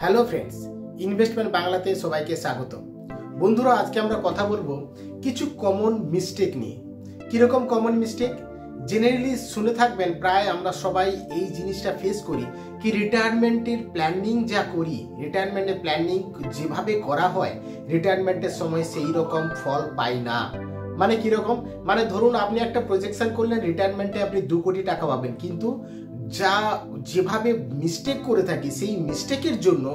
Hello friends, investment বাংলাতে সবাইকে স্বাগত। বন্ধুরা, আজকে আমরা কথা বলবো কিছু কমন মিস্টেক নিয়ে। কিরকম কমন মিস্টেক? জেনারেলি শুনে থাকবেন, প্রায় আমরা সবাই এই জিনিসটা ফেস করি কি রিটায়ারমেন্টের প্ল্যানিং যা করি, রিটায়ারমেন্টের প্ল্যানিং যেভাবে করা হয় রিটায়ারমেন্টের সময় সেই রকম ফল পাই না। মানে কিরকম? মানে ধরুন আপনি একটা প্রজেকশন করলেন রিটায়ারমেন্টে আপনি 2 কোটি টাকা পাবেন, কিন্তু যেভাবে মিস্টেক করে থাকি সেই মিস্টেকের জন্য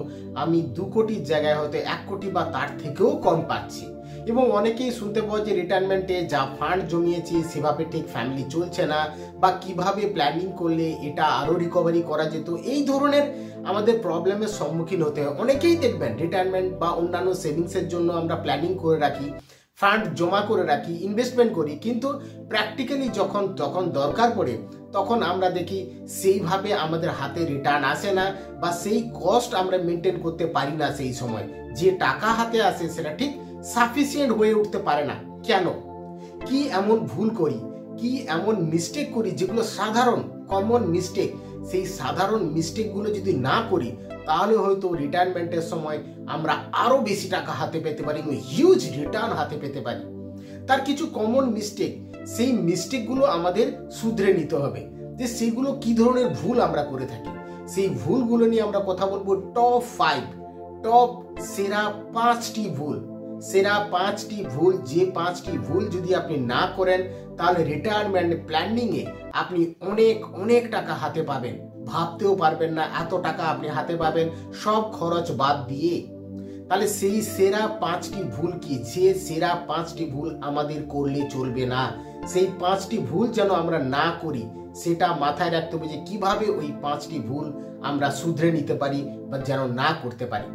আমি 2 কোটির জায়গায় হয়তো 1 কোটি বা তার থেকেও কম পাচ্ছি। এবং অনেকেই শুনতে পাওয়া যে রিটায়ারমেন্টে যা ফান্ড জমিয়েছি সেভাবে ঠিক ফ্যামিলি চলছে না, বা কিভাবে প্ল্যানিং করলে এটা আরো রিকভারি করা যেত। এই ধরনের আমাদের প্রবলেমের সম্মুখীন হতে হয়। অনেকেই দেখবেন রিটায়ারমেন্ট বা অন্যান্য সেভিংসের জন্য আমরা প্ল্যানিং করে রাখি, ফান্ড জমা করে রাখি, ইনভেস্টমেন্ট করি, কিন্তু প্র্যাকটিক্যালি যখন দরকার পড়ে তখন আমরা দেখি সেইভাবে আমাদের হাতে রিটার্ন আসে না, বা সেই কস্ট আমরা মেনটেন করতে পারি না। সেই সময় যে টাকা হাতে আসে সেটা ঠিক সাফিসিয়েন্ট হয়ে উঠতে পারে না। কেন? কি এমন ভুল করি, কি এমন মিস্টেক করি যেগুলো সাধারণ কমন মিস্টেক? সেই সাধারণ মিস্টেকগুলো যদি না করি তাহলে হয়তো রিটায়ারমেন্টের সময় আমরা আরো বেশি টাকা হাতে পেতে পারি, হিউজ রিটার্ন হাতে পেতে পারি। তার কিছু কমন মিস্টেক, সেই মিস্টেকগুলো আমাদের শুধরে নিতে হবে। যে সেইগুলো কি ধরনের ভুল আমরা করে থাকি, সেই ভুলগুলো নিয়ে আমরা কথা বলবো। টপ সেরা 5টি ভুল, যে 5টি ভুল যদি আপনি না করেন তাহলে রিটায়ারমেন্ট প্ল্যানিং এ আপনি অনেক টাকা হাতে পাবেন। ভাবতেও পারবেন না এত টাকা আপনি হাতে পাবেন সব খরচ বাদ দিয়ে। তাহলে সেই সেরা 5টি ভুল কি? যে সেরা 5টি ভুল আমাদের করলে চলবে না। সেই 5টি ভুল যেন আমরা না করি সেটা মাথায় রাখতে হবে, যে কিভাবে ওই 5টি ভুল আমরা শুধরে নিতে পারি বা যেন না করতে পারি।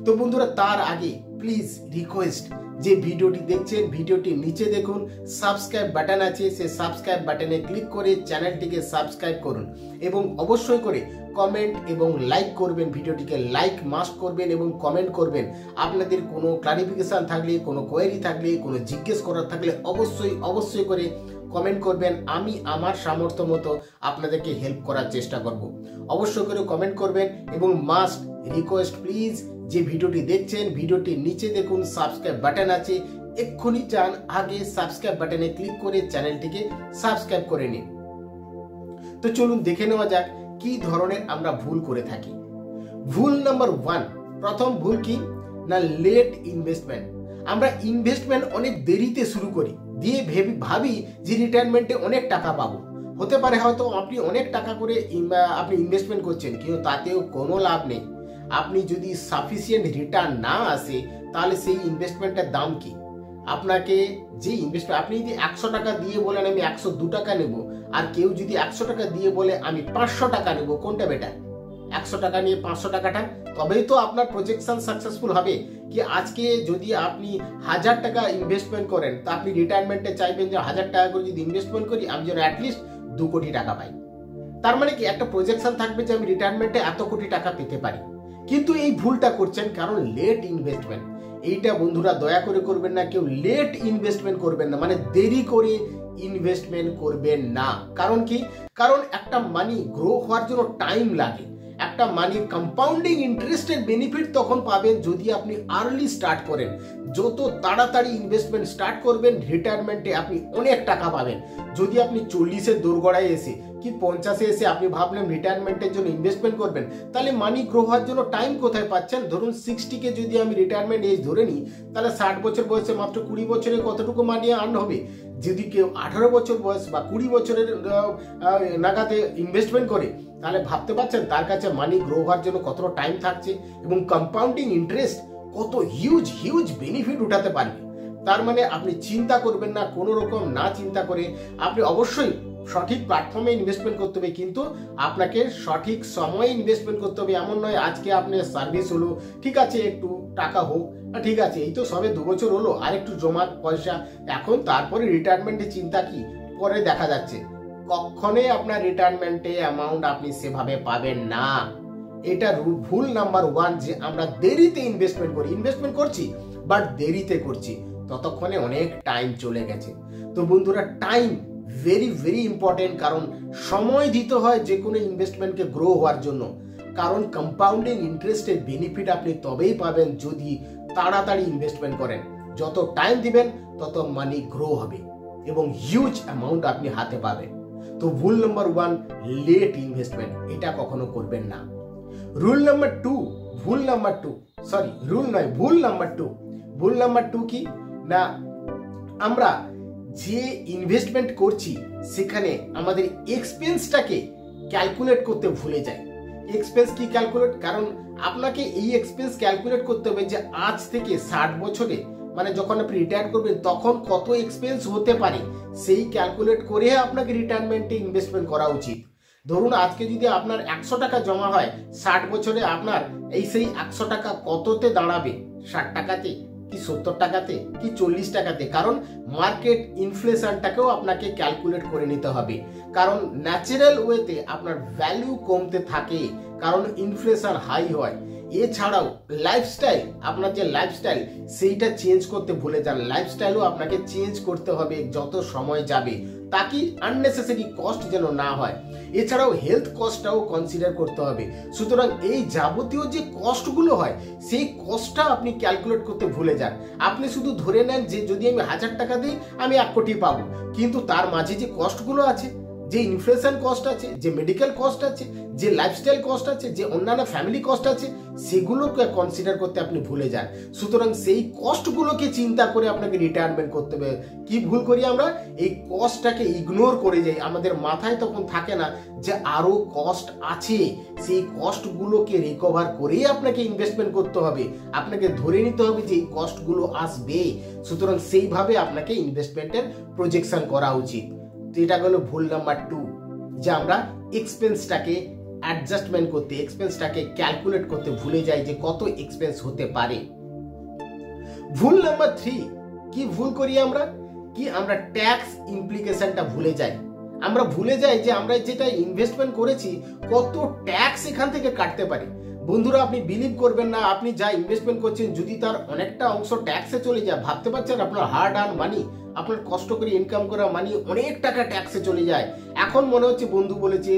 তো বন্ধুরা, তার আগে প্লিজ রিকোয়েস্ট, যে ভিডিওটি দেখছেন ভিডিওটি নিচে দেখুন সাবস্ক্রাইব বাটন আছে, সেই সাবস্ক্রাইব বাটনে ক্লিক করে চ্যানেলটিকে সাবস্ক্রাইব করুন, এবং অবশ্যই করে কমেন্ট এবং লাইক করবেন। ভিডিওটিকে লাইক মাস্ট করবেন এবং কমেন্ট করবেন। আপনাদের কোনো ক্লারিফিকেশন থাকলে, কোনো কোয়েরি থাকলে, কোনো জিজ্ঞেস করার থাকলে অবশ্যই করে কমেন্ট করবেন। আমি আমার সামর্থ্য মতো আপনাদেরকে হেল্প করার চেষ্টা করব। অবশ্যই করে কমেন্ট করবেন, এবং মাস্ট রিকোয়েস্ট প্লিজ, যে ভিডিওটি দেখছেন ভিডিওটির নিচে দেখুন সাবস্ক্রাইব বাটন আছে, এক্ষুনি যান আগে সাবস্ক্রাইব বাটনে ক্লিক করে চ্যানেলটিকে সাবস্ক্রাইব করে নিন। তো চলুন দেখে নেওয়া যাক কি ধরনের আমরা ভুল করে থাকি। ভুল নাম্বার 1, প্রথম ভুল কি না, লেট ইনভেস্টমেন্ট। আমরা ইনভেস্টমেন্ট অনেক দেরিতে শুরু করি, দিয়ে ভাবি যে রিটায়ারমেন্টে অনেক টাকা পাবো। হতে পারে হয়তো আপনি অনেক টাকা করে আপনি ইনভেস্টমেন্ট করছেন, কিন্তু তাতেও কোনো লাভ নেই। আপনি যদি সাফিসিয়েন্ট রিটার্ন না আসে তাহলে সেই ইনভেস্টমেন্টের দাম কি? আপনাকে যে ইনভেস্টমেন্ট, আপনি যদি 100 টাকা দিয়ে বলেন আমি 102 টাকা নেব, আর কেউ যদি 100 টাকা দিয়ে বলে আমি 500 টাকা নেব, কোনটা বেটার? 100 টাকা নিয়ে 500 টাকাটা, তবেই তো আপনার প্রজেকশন সাকসেসফুল হবে। কি আজকে যদি আপনি 1000 টাকা ইনভেস্টমেন্ট করেন তা আপনি রিটায়ারমেন্টে চাইবেন যে 1000 টাকা করে যদি ইনভেস্টমেন্ট করি আমি যেন অ্যাটলিস্ট 2 কোটি টাকা পাই। তার মানে কি একটা প্রজেকশন থাকবে যে আমি রিটায়ারমেন্টে এত কোটি টাকা পেতে পারি। কিন্তু এই ভুলটা করছেন কারণ লেট ইনভেস্টমেন্ট। এইটা বন্ধুরা দয়া করে করবেন না, কেউ লেট ইনভেস্টমেন্ট করবেন না, মানে দেরি করে ইনভেস্টমেন্ট করবেন না। কারণ কি? কারণ একটা মানি গ্রো হওয়ার জন্য টাইম লাগে। একটা মানি কম্পাউন্ডিং ইন্টারেস্টের বেনিফিট তখন পাবেন যদি আপনি আর্লি স্টার্ট করেন। যত তাড়াতাড়ি ইনভেস্টমেন্ট স্টার্ট করবেন রিটায়ারমেন্টে আপনি অনেক টাকা পাবেন। যদি আপনি 40-এর দোরগড়ায় এসে কি 50-এ এসে আপনি ভাবলেন রিটায়ারমেন্টের জন্য ইনভেস্টমেন্ট করবেন, তাহলে মানি গ্রো হওয়ার জন্য টাইম কোথায় পাচ্ছেন? ধরুন 60-কে যদি আমি রিটায়ারমেন্ট এজ ধরে নিই, তাহলে 60 বছর বয়সে মাত্র 20 বছরে কতটুকু মানি আর্ন হবে? যদি কেউ 18 বছর বয়স বা 20 বছরের নাগাদে ইনভেস্টমেন্ট করে, তাহলে ভাবতে পারছেন তার কাছে মানি গ্রো হওয়ার জন্য কতটা টাইম থাকছে, এবং কম্পাউন্ডিং ইন্টারেস্ট কত হিউজ বেনিফিট উঠাতে পারবে। তার মানে আপনি চিন্তা করবেন না, কোনো রকম না চিন্তা করে আপনি অবশ্যই সঠিক প্ল্যাটফর্মে ইনভেস্টমেন্ট করতে হবে, কিন্তু আপনাকে সঠিক সময়ে ইনভেস্টমেন্ট করতে হবে। এমন নয় আজকে আপনার সার্ভিস হলো, ঠিক আছে একটু টাকা হোক, ঠিক আছে এই তো সবে 2 বছর হলো, আর একটু জমা পয়সা এখন, তারপরে রিটায়ারমেন্টের চিন্তা কি পরে দেখা যাচ্ছে। কখনোই আপনার রিটায়ারমেন্টে অ্যামাউন্ট আপনি সেভাবে পাবেন না। এটা ভুল নাম্বার 1, যে আমরা দেরিতে ইনভেস্টমেন্ট করছি বাট দেরিতে করছি, ততক্ষণে অনেক টাইম চলে গেছে। তো বন্ধুরা, টাইম ভেরি ইম্পর্টেন্ট, কারণ সময় দিতে হয় যে কোনো ইনভেস্টমেন্টকে গ্রো হওয়ার জন্য। কারণ কম্পাউন্ডিং ইন্টারেস্টের বেনিফিট আপনি তবেই পাবেন যদি তাড়াতাড়ি ইনভেস্টমেন্ট করেন। যত টাইম দিবেন তত মানি গ্রো হবে এবং হিউজ অ্যামাউন্ট আপনি হাতে পাবেন। তো ভুল নাম্বার 1, লেট ইনভেস্টমেন্ট, এটা কখনো করবেন না। ভুল নাম্বার 2 কি না, আমরা যে ইনভেস্টমেন্ট করছি সেখানে আমাদের এক্সপেন্সটাকে ক্যালকুলেট করতে ভুলে যাই। এক্সপেন্স কি ক্যালকুলেট? কারণ আপনাকে এই এক্সপেন্স ক্যালকুলেট করতে হবে যে আজ থেকে 60 বছরে মানে যখন আপনি রিটায়ার করবেন তখন কত এক্সপেন্স হতে পারে, সেই ক্যালকুলেট করে আপনাকে রিটায়ারমেন্টে ইনভেস্টমেন্ট করা উচিত। ধরুন আজকে যদি আপনার 100 টাকা জমা হয়, 60 বছরে আপনার সেই 100 টাকা কততে দাঁড়াবে? 60 টাকাতে কি 70 টাকাতে কি 40 টাকাতে? কারণ মার্কেট ইনফ্লেশনটাকেও আপনাকে ক্যালকুলেট করে নিতে হবে, কারণ ন্যাচারাল ওয়েতে আপনার ভ্যালু কমতে থাকে কারণ ইনফ্লেশন হাই হয়। এছাড়াও লাইফস্টাইল, আপনার যে লাইফস্টাইল সেইটা চেঞ্জ করতে ভুলে যান। লাইফস্টাইলও আপনাকে চেঞ্জ করতে হবে যত সময় যাবে, তাকি আননেসেসারি কস্ট যেন না হয়। এছাড়াও হেলথ কস্টটাও কনসিডার করতে হবে। সুতরাং এই যাবতীয় যে কস্টগুলো হয় সেই কস্টটা আপনি ক্যালকুলেট করতে ভুলে যান। আপনি শুধু ধরে নেন যে যদি আমি 1000 টাকা দিই আমি 1 কোটি পাবো, কিন্তু তার মাঝে যে কস্টগুলো আছে, যে ইনফ্লেশন কস্ট আছে, যে মেডিকেল কস্ট আছে, যে লাইফস্টাইল কস্ট আছে, যে অন্যান্য ফ্যামিলি কস্ট আছে, সেগুলোকে কনসিডার করতে আপনি ভুলে যান। সুতরাং সেই কস্টগুলোকে চিন্তা করে আপনাকে রিটায়ারমেন্ট করতে হবে। কি ভুল করি আমরা? এই কস্টটাকে ইগনোর করে যাই। আমাদের মাথায় তখন থাকে না যে আরো কস্ট আছে, সেই কস্টগুলোকে রিকভার করেই আপনাকে ইনভেস্টমেন্ট করতে হবে। আপনাকে ধরে নিতে হবে যে এই কস্টগুলো আসবে, সুতরাং সেইভাবে আপনাকে ইনভেস্টমেন্টের প্রজেকশন করা উচিত। এটা হলো ভুল নাম্বার 2, যে আমরা এক্সপেন্সটাকে অ্যাডজাস্টমেন্ট করতে, এক্সপেন্সটাকে ক্যালকুলেট করতে ভুলে যাই যে কত এক্সপেন্স হতে পারে। ভুল নাম্বার 3, কি ভুল করি আমরা? কি আমরা ট্যাক্স ইমপ্লিকেশনটা ভুলে যাই। আমরা ভুলে যাই যে আমরা যেটা ইনভেস্টমেন্ট করেছি কত ট্যাক্স এখান থেকে কাটতে পারি। বন্ধুরা, আপনি বিলিভ করবেন না, আপনি যা ইনভেস্টমেন্ট করছেন যদি তার অনেকটা অংশ ট্যাক্সে চলে যায়, ভাবতে পারছেন আপনার হার্ড আর্ন মানি, আপনার কষ্ট করে ইনকাম করা মানি অনেক টাকা ট্যাক্সে চলে যায়। এখন মনে হচ্ছে বন্ধু বলেছে,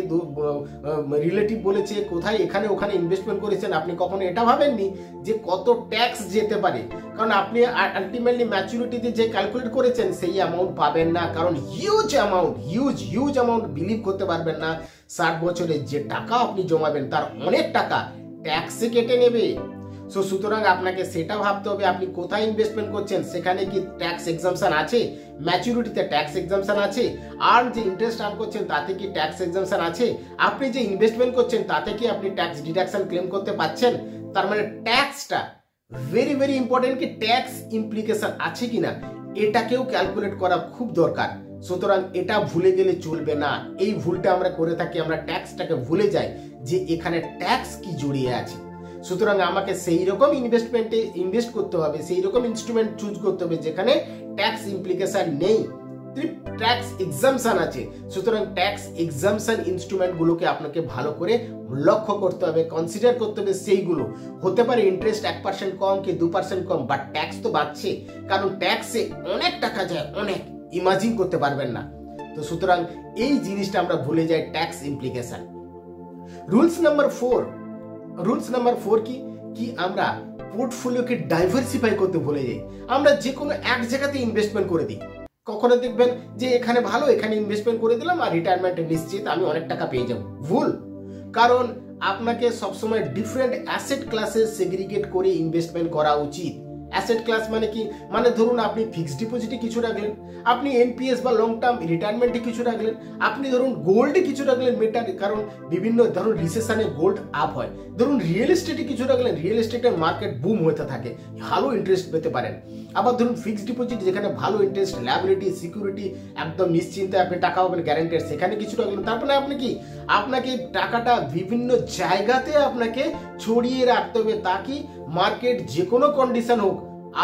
রিলেটিভ বলেছে, কোথায় এখানে ওখানে ইনভেস্টমেন্ট করেছেন, আপনি কখনো এটা ভাবেননি যে কত ট্যাক্স যেতে পারে। কারণ আপনি আলটিমেটলি ম্যাচুরিটিতে যে ক্যালকুলেট করেছেন সেই অ্যামাউন্ট পাবেন না, কারণ হিউজ অ্যামাউন্ট বিলিভ করতে পারবেন না। 60 বছরে যে টাকা আপনি জমাবেন তার অনেক টাকা ট্যাক্সে কেটে নেবে। সুতরাং আপনাকে সেটা ভাবতে হবে আপনি কোথায় ইনভেস্টমেন্ট করছেন, সেখানে কি ট্যাক্স এক্সাম্পশন আছে, ম্যাচুরিটিতে ট্যাক্স এক্সাম্পশন আছে, আর যে ইন্টারেস্ট আর্ন করছেন তাতে কি ট্যাক্স এক্সাম্পশন আছে, আপনি যে ইনভেস্টমেন্ট করছেন তাতে কি আপনি ট্যাক্স ডিডাকশন ক্লেম করতে পারছেন। তার মানে ট্যাক্সটা ভেরি ভেরি ইম্পর্টেন্ট, কি ট্যাক্স ইমপ্লিকেশন আছে কিনা এটাকেও ক্যালকুলেট করা খুব দরকার। সুতরাং এটা ভুলে গেলে চলবে না। এই ভুলটা আমরা করে থাকি, আমরা ট্যাক্সটাকে ভুলে যাই যে এখানে ট্যাক্স কি জড়িয়ে আছে। সুতরাং আমাকে সেই রকম ইনভেস্টমেন্টে ইনভেস্ট করতে হবে, সেই রকম ইনস্ট্রুমেন্ট চুজ করতে হবে যেখানে ট্যাক্স ইমপ্লিকেশন নেই, ট্যাক্স এক্সাম্পশন আছে। সুতরাং ট্যাক্স এক্সাম্পশন ইনস্ট্রুমেন্ট গুলোকে আপনাকে ভালো করে লক্ষ্য করতে হবে, কনসিডার করতে হবে। সেইগুলো হতে পারে ইন্টারেস্ট 1% কম কি 2% কম, বাট ট্যাক্স তো বাড়ছে, কারণ ট্যাক্সে অনেক টাকা যায়, অনেক ইমাজিন করতে পারবেন না। তো সুতরাং এই জিনিসটা আমরা ভুলে যাই, ট্যাক্স ইমপ্লিকেশন। রুলস নাম্বার 4 কি আমরা পোর্টফোলিওকে ডাইভার্সিফাই করতে ভুলে যাই। আমরা যে কোনো এক জায়গাতে ইনভেস্টমেন্ট করে দিই। কখনো দেখবেন যে এখানে ভালো, এখানে ইনভেস্টমেন্ট করে দিলাম আর রিটায়ারমেন্টে নিশ্চিত আমি অনেক টাকা পেয়ে যাব। ভুল, কারণ আপনাকে সবসময় ডিফারেন্ট অ্যাসেট ক্লাসে সেগ্রিগেট করে ইনভেস্টমেন্ট করা উচিত। অ্যাসেট ক্লাস মানে কি? মানে ধরুন আপনি ফিক্সড ডিপোজিটে কিছু রাখলেন, আপনি এনপিএস বা লং টার্ম রিটায়ারমেন্টে কিছু রাখলেন, আপনি ধরুন গোল্ডে কিছু রাখলেন মেটার, কারণ বিভিন্ন ধরুন রিসেশনে গোল্ড আপ হয়। ধরুন রিয়েল এস্টেটে কিছু রাখলেন, রিয়েল এস্টেটের মার্কেট বুম হতে থাকে, ভালো ইন্টারেস্ট পেতে পারেন। আবার ধরুন ফিক্সড ডিপোজিট যেখানে ভালো ইন্টারেস্ট, লায়াবিলিটি, সিকিউরিটি একদম নিশ্চিন্তে আপনি টাকা পাবেন গ্যারান্টেড, সেখানে কিছু রাখলেন। তারপরে আপনি কি আপনাকে টাকাটা বিভিন্ন জায়গাতে আপনাকে ছড়িয়ে রাখতে হবে, তাকি মার্কেট যে কোনো কন্ডিশন হোক,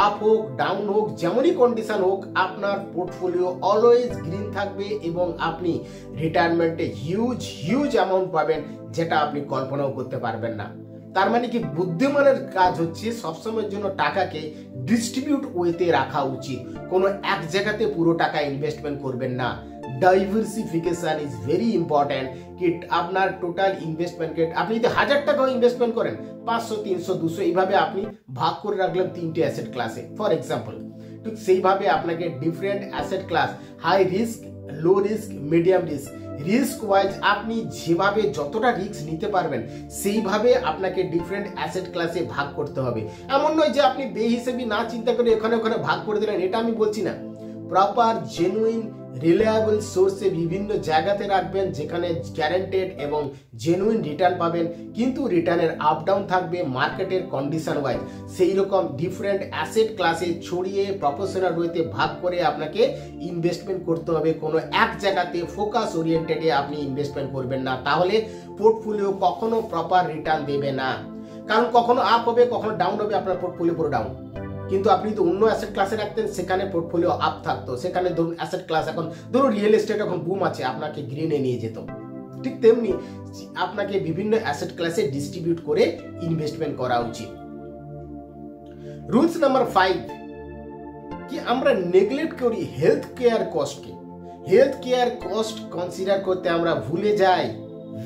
আপ হোক ডাউন হোক, যেমনই কন্ডিশন হোক, আপনার পোর্টফোলিও অলওয়েজ গ্রিন থাকবে এবং আপনি রিটায়ারমেন্টে হিউজ অ্যামাউন্ট পাবেন, যেটা আপনি কল্পনাও করতে পারবেন না। তার মানে কি বুদ্ধিমানের কাজ হচ্ছে সবসময়ের জন্য টাকাকে ডিস্ট্রিবিউট ওয়েতে রাখা উচিত। কোনো এক জায়গাতে পুরো টাকা ইনভেস্টমেন্ট করবেন না। Diversification is very important. কি আপনার টোটাল ইনভেস্টমেন্টকে আপনি যদি 1000 টাকাও ইনভেস্টমেন্ট করেন 500, 300, 200 এইভাবে আপনি ভাগ করে রাখলেন 3টে অ্যাসেট ক্লাসে ফর এক্সাম্পল। ঠিক সেইভাবে আপনাকে different asset class, high risk, low risk, medium risk, risk wise আপনি যেভাবে যতটা রিস্ক নিতে পারবেন সেইভাবে আপনাকে ডিফারেন্ট অ্যাসেট ক্লাসে ভাগ করতে হবে। এমন নয় যে আপনি বেহিসেবি না চিন্তা করে ওখানে ভাগ করে দিলেন, এটা আমি বলছি না। প্রপার জেনুইন রিলায়েবল সোর্সে বিভিন্ন জায়গাতে রাখবেন যেখানে গ্যারান্টেড এবং জেনুইন রিটার্ন পাবেন, কিন্তু রিটার্নের আপ ডাউন থাকবে মার্কেটের কন্ডিশন ওয়াইজ। সেই রকম ডিফারেন্ট অ্যাসেট ক্লাসে ছড়িয়ে প্রফেশনাল ওয়েতে ভাগ করে আপনাকে ইনভেস্টমেন্ট করতে হবে। কোনো এক জায়গাতে ফোকাস ওরিয়েন্টেডে আপনি ইনভেস্টমেন্ট করবেন না, তাহলে পোর্টফোলিও কখনো প্রপার রিটার্ন দেবে না। কারণ কখনো আপ হবে, কখনো ডাউন হবে, আপনার পোর্টফোলিও পুরো ডাউন। কিন্তু আপনি যদি অন্য অ্যাসেট ক্লাসে রাখতেন সেখানে পোর্টফোলিও আপ থাকতো, সেখানে ধরুন অ্যাসেট ক্লাস এখন ধরুন রিয়েল এস্টেট এখন বুম আছে, আপনাকে গ্রিনে নিয়ে যেত। ঠিক তেমনি আপনাকে বিভিন্ন অ্যাসেট ক্লাসে ডিস্ট্রিবিউট করে ইনভেস্টমেন্ট করা উচিত। রুলস নাম্বার 5, কি আমরা নেগলেক্ট করি হেলথ কেয়ার কস্টকে। হেলথ কেয়ার কস্ট কনসিডার করতে আমরা ভুলে যাই।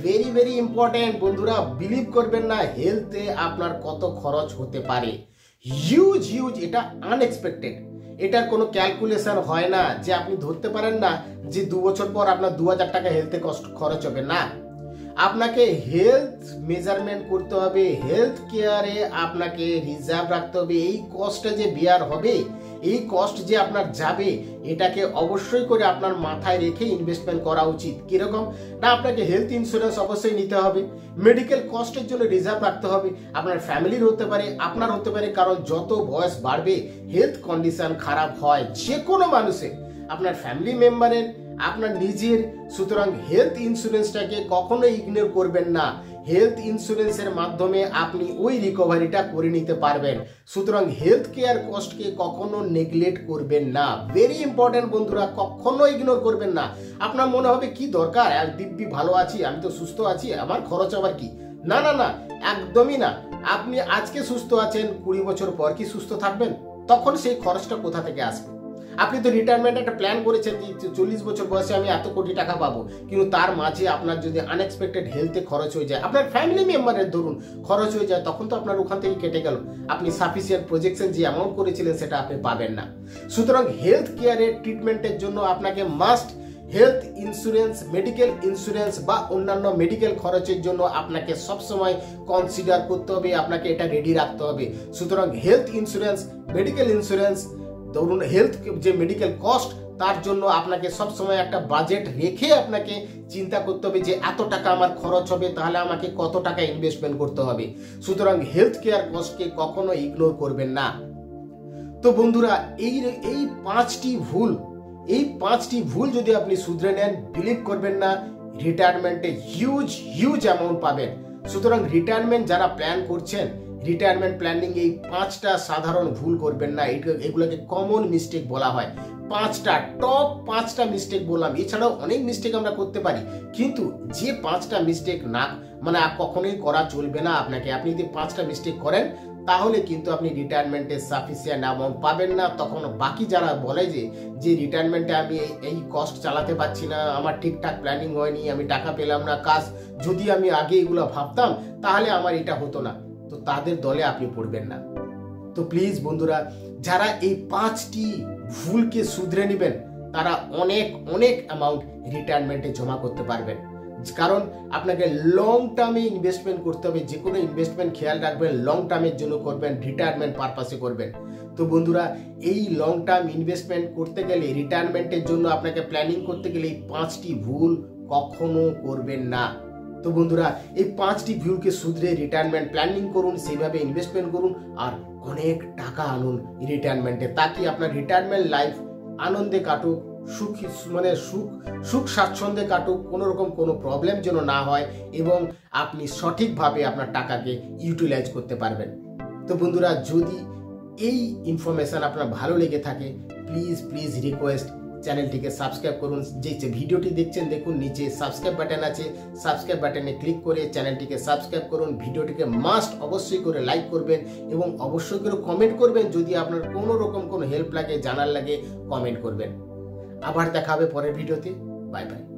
ভেরি ভেরি ইম্পর্টেন্ট বন্ধুরা, বিলিভ করবেন না হেলথে আপনার কত খরচ হতে পারে। হিউজ হিউজ, এটা আনএক্সপেক্টেড। এটার কোনো ক্যালকুলেশন হয় না যে আপনি ধরতে পারেন না যে 2 বছর পর আপনার 2000 টাকা হেলথে খরচ হবে না। আপনাকে হেলথ মেজারমেন্ট করতে হবে, হেলথ কেয়ারে আপনাকে রিজার্ভ রাখতে হবে। এই কস্টটা যে বেয়ার হবে, এই কস্ট যে আপনার যাবে, এটাকে অবশ্যই করে আপনার মাথায় রেখে ইনভেস্টমেন্ট করা উচিত। কিরকম না, আপনাকে হেলথ ইন্স্যুরেন্স অবশ্যই নিতে হবে, মেডিকেল কস্টের জন্য রিজার্ভ রাখতে হবে। আপনার ফ্যামিলির হতে পারে, আপনার হতে পারে, কারণ যত বয়স বাড়বে হেলথ কন্ডিশন খারাপ হয় যে কোনো মানুষের, আপনার ফ্যামিলি মেম্বারের, আপনার নিজের। সুতরাং হেলথ ইন্স্যুরেন্সটাকে কখনো ইগনোর করবেন না। হেলথ ইন্স্যুরেন্সের মাধ্যমে আপনি ওই রিকভারিটা করে নিতে পারবেন। সুতরাং হেলথ কেয়ার কস্টকে কখনো নেগলেক্ট করবেন না। ভেরি ইম্পর্টেন্ট বন্ধুরা, কখনো ইগনোর করবেন না। আপনার মনে হবে কি দরকার, দিব্যি ভালো আছি, আমি তো সুস্থ আছি, আমার খরচ আবার কি? না না না, একদমই না। আপনি আজকে সুস্থ আছেন, 20 বছর পর কি সুস্থ থাকবেন? তখন সেই খরচটা কোথা থেকে আসবে? আপনি তো রিটায়ারমেন্ট একটা প্ল্যান করেছেন যে 40 বছর বয়সে আমি এত কোটি টাকা পাবো, কিন্তু তার মাঝে আপনার যদি আনএক্সপেক্টেড হেলথে খরচ হয়ে যায়, আপনার ফ্যামিলি মেম্বারের ধরুন খরচ হয়ে যায়, তখন তো আপনার ওখান থেকে কেটে গেল। আপনি সাফিসিয়েন্ট প্রজেকশন যে অ্যামাউন্ট করেছিলেন সেটা আপনি পাবেন না। সুতরাং হেলথ কেয়ারের ট্রিটমেন্টের জন্য আপনাকে must health insurance, medical insurance বা অন্যান্য মেডিকেল খরচের জন্য আপনাকে সবসময় কনসিডার করতে হবে, আপনাকে এটা রেডি রাখতে হবে। সুতরাং হেলথ ইন্স্যুরেন্স, মেডিকেল ইন্স্যুরেন্স, ধরুন হেলথ যে মেডিকেল কস্ট, তার জন্য আপনাকে সবসময় একটা বাজেট রেখে আপনাকে চিন্তা করতে হবে যে এত টাকা আমার খরচ হবে, তাহলে আমাকে কত টাকা ইনভেস্টমেন্ট করতে হবে। সুতরাং হেলথ কেয়ার কস্টকে কখনো ইগনোর করবেন না। তো বন্ধুরা, এই 5টি ভুল যদি আপনি শুধরে নেন, বিলিভ করবেন না রিটায়ারমেন্টে হিউজ অ্যামাউন্ট পাবেন। সুতরাং রিটায়ারমেন্ট যারা প্ল্যান করছেন, রিটায়ারমেন্ট প্ল্যানিং এই 5টা সাধারণ ভুল করবেন না। এগুলোকে কমন মিস্টেক বলা হয়। টপ 5টা মিস্টেক বললাম, এছাড়াও অনেক মিস্টেক আমরা করতে পারি, কিন্তু যে 5টা মিস্টেক না কখনোই করা চলবে না আপনাকে। আপনি যদি 5টা মিস্টেক করেন তাহলে কিন্তু আপনি রিটায়ারমেন্টে সাফিসিয়েন্ট অ্যামাউন্ট পাবেন না। তখন বাকি যারা বলে যে রিটায়ারমেন্টে আমি এই কস্ট চালাতে পারছি না, আমার ঠিকঠাক প্ল্যানিং হয়নি, আমি টাকা পেলাম না, কাজ যদি আমি আগে এগুলো ভাবতাম তাহলে আমার এটা হতো না, তো তাদের দলে আপনি পড়বেন না। তো প্লিজ বন্ধুরা, যারা এই 5টি ভুলকে শুধরে নেবেন তারা অনেক অ্যামাউন্ট রিটায়ারমেন্টে জমা করতে পারবেন। কারণ আপনাকে লং টার্মে ইনভেস্টমেন্ট করতে হবে। যে কোনো ইনভেস্টমেন্ট খেয়াল রাখবেন লং টার্মের জন্য করবেন, রিটায়ারমেন্ট পারপাসে করবেন। তো বন্ধুরা, এই লং টার্ম ইনভেস্টমেন্ট করতে গেলে, রিটায়ারমেন্টের জন্য আপনাকে প্ল্যানিং করতে গেলে এই 5টি ভুল কখনো করবেন না। তো বন্ধুরা, এই 5টি ভুলকে শুধরে রিটায়ারমেন্ট প্ল্যানিং করুন, সেইভাবে ইনভেস্টমেন্ট করুন আর অনেক টাকা আনুন রিটায়ারমেন্টে, তাকি আপনার রিটায়ারমেন্ট লাইফ আনন্দে কাটুক, সুখ স্বাচ্ছন্দ্যে কাটুক, কোনো রকম কোনো প্রবলেম যেন না হয় এবং আপনি সঠিকভাবে আপনার টাকাকে ইউটিলাইজ করতে পারবেন। তো বন্ধুরা, যদি এই ইনফরমেশন আপনার ভালো লেগে থাকে, প্লিজ রিকোয়েস্ট চ্যানেলটিকে সাবস্ক্রাইব করুন। যে ভিডিওটি দেখছেন দেখুন নিচে সাবস্ক্রাইব বাটন আছে, সাবস্ক্রাইব বাটনে ক্লিক করে চ্যানেলটিকে সাবস্ক্রাইব করুন। ভিডিওটিকে মাস্ট অবশ্যই করে লাইক করবেন এবং অবশ্যই করে কমেন্ট করবেন। যদি আপনার কোনো রকম কোনো হেল্প লাগে, জানার লাগে, কমেন্ট করবেন। আবার দেখা হবে পরের ভিডিওতে। Bye bye.